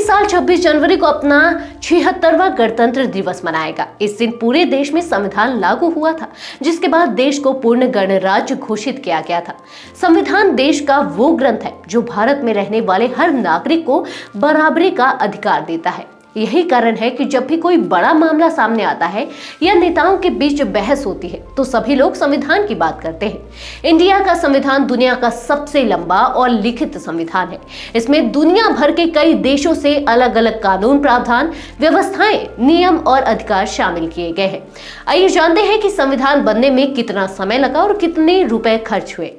इस साल 26 जनवरी को अपना 76वां गणतंत्र दिवस मनाएगा। इस दिन पूरे देश में संविधान लागू हुआ था, जिसके बाद देश को पूर्ण गणराज्य घोषित किया गया था। संविधान देश का वो ग्रंथ है जो भारत में रहने वाले हर नागरिक को बराबरी का अधिकार देता है। यही कारण है कि जब भी कोई बड़ा मामला सामने आता है या नेताओं के बीच बहस होती है तो सभी लोग संविधान की बात करते हैं। इंडिया का संविधान दुनिया का सबसे लंबा और लिखित संविधान है। इसमें दुनिया भर के कई देशों से अलग अलग कानून, प्रावधान, व्यवस्थाएं, नियम और अधिकार शामिल किए गए हैं। आइए जानते हैं कि संविधान बनने में कितना समय लगा और कितने रुपए खर्च हुए।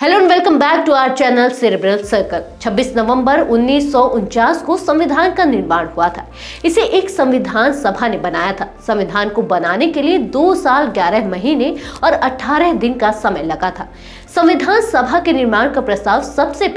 Hello and welcome back to our channel cerebral circle. 26 नवंबर 1949 को संविधान का निर्माण हुआ था। इसे एक संविधान सभा ने बनाया था। संविधान को बनाने के लिए 2 साल 11 महीने और 18 दिन का समय लगा था। संविधान सभा के निर्माण का प्रस्ताव सबसे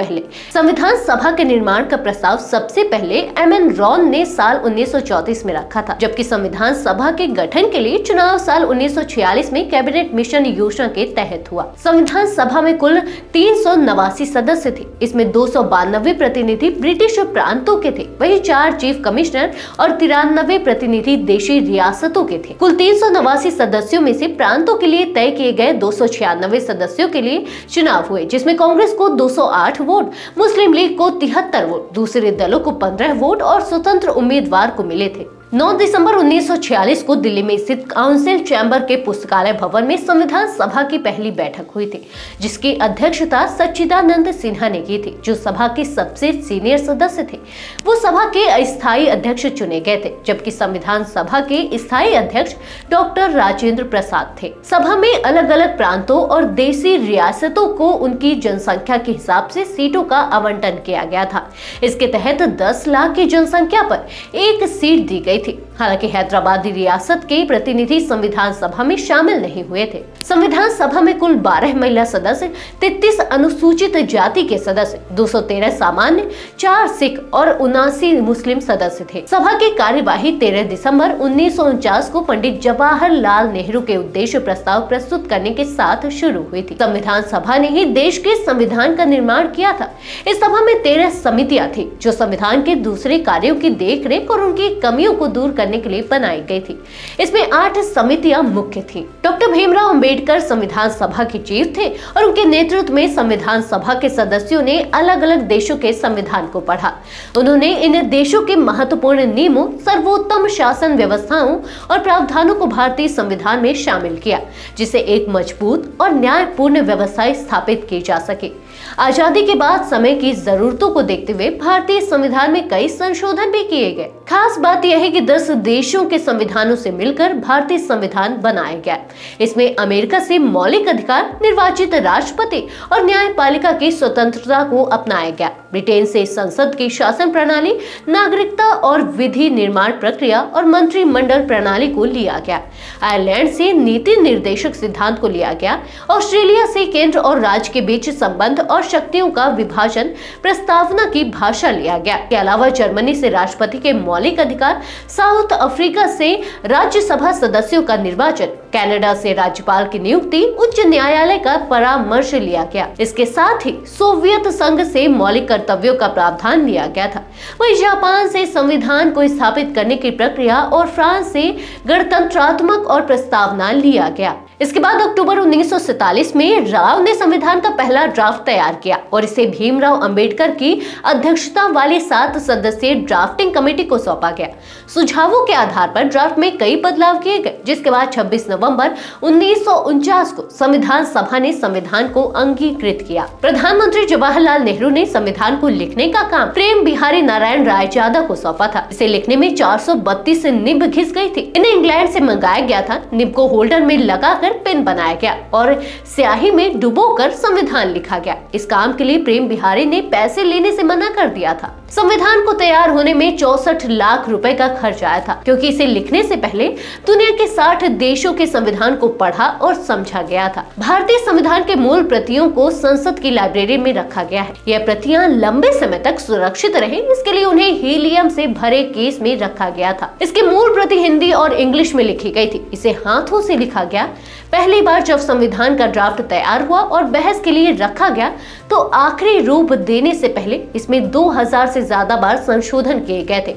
पहले एम.एन. रॉन ने साल 1934 में रखा था, जबकि संविधान सभा के गठन के लिए चुनाव साल 1946 में कैबिनेट मिशन योजना के तहत हुआ। संविधान सभा में कुल 389 सदस्य थे। इसमें 292 प्रतिनिधि ब्रिटिश प्रांतों के थे, वहीं 4 चीफ कमिश्नर और 93 प्रतिनिधि देशी रियासतों के थे। कुल 389 सदस्यों में से प्रांतों के लिए तय किए गए 296 सदस्यों के लिए चुनाव हुए, जिसमें कांग्रेस को 208 वोट, मुस्लिम लीग को 73 वोट, दूसरे दलों को 15 वोट और स्वतंत्र उम्मीदवार को मिले थे। 9 दिसंबर 1946 को दिल्ली में स्थित काउंसिल चैम्बर के पुस्तकालय भवन में संविधान सभा की पहली बैठक हुई थी, जिसकी अध्यक्षता सच्चिदानंद सिन्हा ने की थी, जो सभा के सबसे सीनियर सदस्य थे। वो सभा के अस्थायी अध्यक्ष चुने गए थे, जबकि संविधान सभा के स्थायी अध्यक्ष डॉक्टर राजेंद्र प्रसाद थे। सभा में अलग अलग प्रांतों और देशी रियासतों को उनकी जनसंख्या के हिसाब से सीटों का आवंटन किया गया था। इसके तहत 10 लाख की जनसंख्या पर एक सीट दी गई थी। हालांकि हैदराबादी रियासत के प्रतिनिधि संविधान सभा में शामिल नहीं हुए थे। संविधान सभा में कुल 12 महिला सदस्य, 33 अनुसूचित जाति के सदस्य, 213 सामान्य, 4 सिख और 79 मुस्लिम सदस्य थे। सभा की कार्यवाही 13 दिसंबर 1949 को पंडित जवाहरलाल नेहरू के उद्देश्य प्रस्ताव प्रस्तुत करने के साथ शुरू हुई थी। संविधान सभा ने ही देश के संविधान का निर्माण किया था। इस सभा में 13 समितियां थी, जो संविधान के दूसरे कार्यों की देखरेख और उनकी कमियों को दूर करने के लिए बनाई गई थी। इसमें 8 समितियां मुख्य थीं। डॉक्टर भीमराव अंबेडकर संविधान सभा के चीफ थे और उनके नेतृत्व में संविधान सभा के सदस्यों ने अलग अलग देशों के संविधान को पढ़ा। उन्होंने इन देशों के महत्वपूर्ण नियमों, सर्वोत्तम शासन व्यवस्थाओं और प्रावधानों को भारतीय संविधान में शामिल किया, जिससे एक मजबूत और न्यायपूर्ण व्यवस्था स्थापित की जा सके। आजादी के बाद समय की जरूरतों को देखते हुए भारतीय संविधान में कई संशोधन भी किए गए। खास बात यह है कि 10 देशों के संविधानों से मिलकर भारतीय संविधान बनाया गया। इसमें अमेरिका से मौलिक अधिकार, निर्वाचित राष्ट्रपति और न्यायपालिका की स्वतंत्रता को अपनाया गया। ब्रिटेन से संसद की शासन प्रणाली, नागरिकता और विधि निर्माण प्रक्रिया और मंत्रिमंडल प्रणाली को लिया गया। आयरलैंड से नीति निर्देशक सिद्धांत को लिया गया। ऑस्ट्रेलिया से केंद्र और राज्य के बीच संबंध और शक्तियों का विभाजन प्रस्तावना की भाषा लिया गया। के अलावा जर्मनी से राष्ट्रपति के मौलिक अधिकार, साउथ अफ्रीका से राज्यसभा सदस्यों का निर्वाचन, कनाडा से राज्यपाल की नियुक्ति, उच्च न्यायालय का परामर्श लिया गया। इसके साथ ही सोवियत संघ से मौलिक कर्तव्यों का प्रावधान लिया गया था। वहीं जापान से संविधान को स्थापित करने की प्रक्रिया और फ्रांस से गणतंत्रात्मक और प्रस्तावना लिया गया। इसके बाद अक्टूबर 1947 में राव ने संविधान का पहला ड्राफ्ट तैयार किया और इसे भीमराव अंबेडकर की अध्यक्षता वाली 7 सदस्यीय ड्राफ्टिंग कमेटी को सौंपा गया। सुझावों के आधार पर ड्राफ्ट में कई बदलाव किए गए, जिसके बाद 26 नवंबर 1949 को संविधान सभा ने संविधान को अंगीकृत किया। प्रधानमंत्री जवाहरलाल नेहरू ने संविधान को लिखने का काम प्रेम बिहारी नारायण रायजादा को सौंपा था। इसे लिखने में 432 निब घिस गई थी। इन्हें इंग्लैंड से मंगाया गया था। निब को होल्डर में लगाकर पेन बनाया गया और स्याही में डुबोकर संविधान लिखा गया। इस काम के लिए प्रेम बिहारी ने पैसे लेने से मना कर दिया था। संविधान को तैयार होने में 64 लाख रुपए का खर्च आया था, क्योंकि इसे लिखने से पहले दुनिया के 60 देशों के संविधान को पढ़ा और समझा गया था। भारतीय संविधान के मूल प्रतियों को संसद की लाइब्रेरी में रखा गया है। यह प्रतियां लंबे समय तक सुरक्षित रहे, इसके लिए उन्हें हीलियम से भरे केस में रखा गया था। इसकी मूल प्रति हिंदी और इंग्लिश में लिखी गई थी। इसे हाथों से लिखा गया। पहली बार जब संविधान का ड्राफ्ट तैयार हुआ और बहस के लिए रखा गया तो आखिरी रूप देने से पहले इसमें 2000 से ज्यादा बार संशोधन किए गए थे।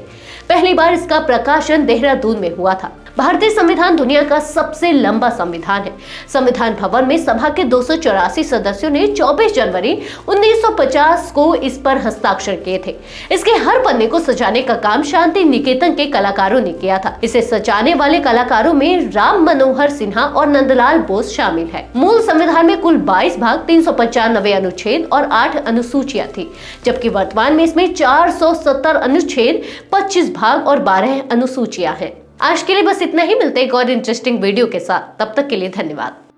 पहली बार इसका प्रकाशन देहरादून में हुआ था। भारतीय संविधान दुनिया का सबसे लंबा संविधान है। संविधान भवन में सभा के 284 सदस्यों ने 24 जनवरी 1950 को इस पर हस्ताक्षर किए थे। इसके हर पन्ने को सजाने का काम शांति निकेतन के कलाकारों ने किया था। इसे सजाने वाले कलाकारों में राम मनोहर सिन्हा और नंदलाल बोस शामिल है। मूल संविधान में कुल 22 भाग, 395 अनुच्छेद और 8 अनुसूचियां थी, जबकि वर्तमान में इसमें 470 अनुच्छेद, 25 भाग और 12 अनुसूचियां हैं। आज के लिए बस इतना ही। मिलते हैं एक और इंटरेस्टिंग वीडियो के साथ। तब तक के लिए धन्यवाद।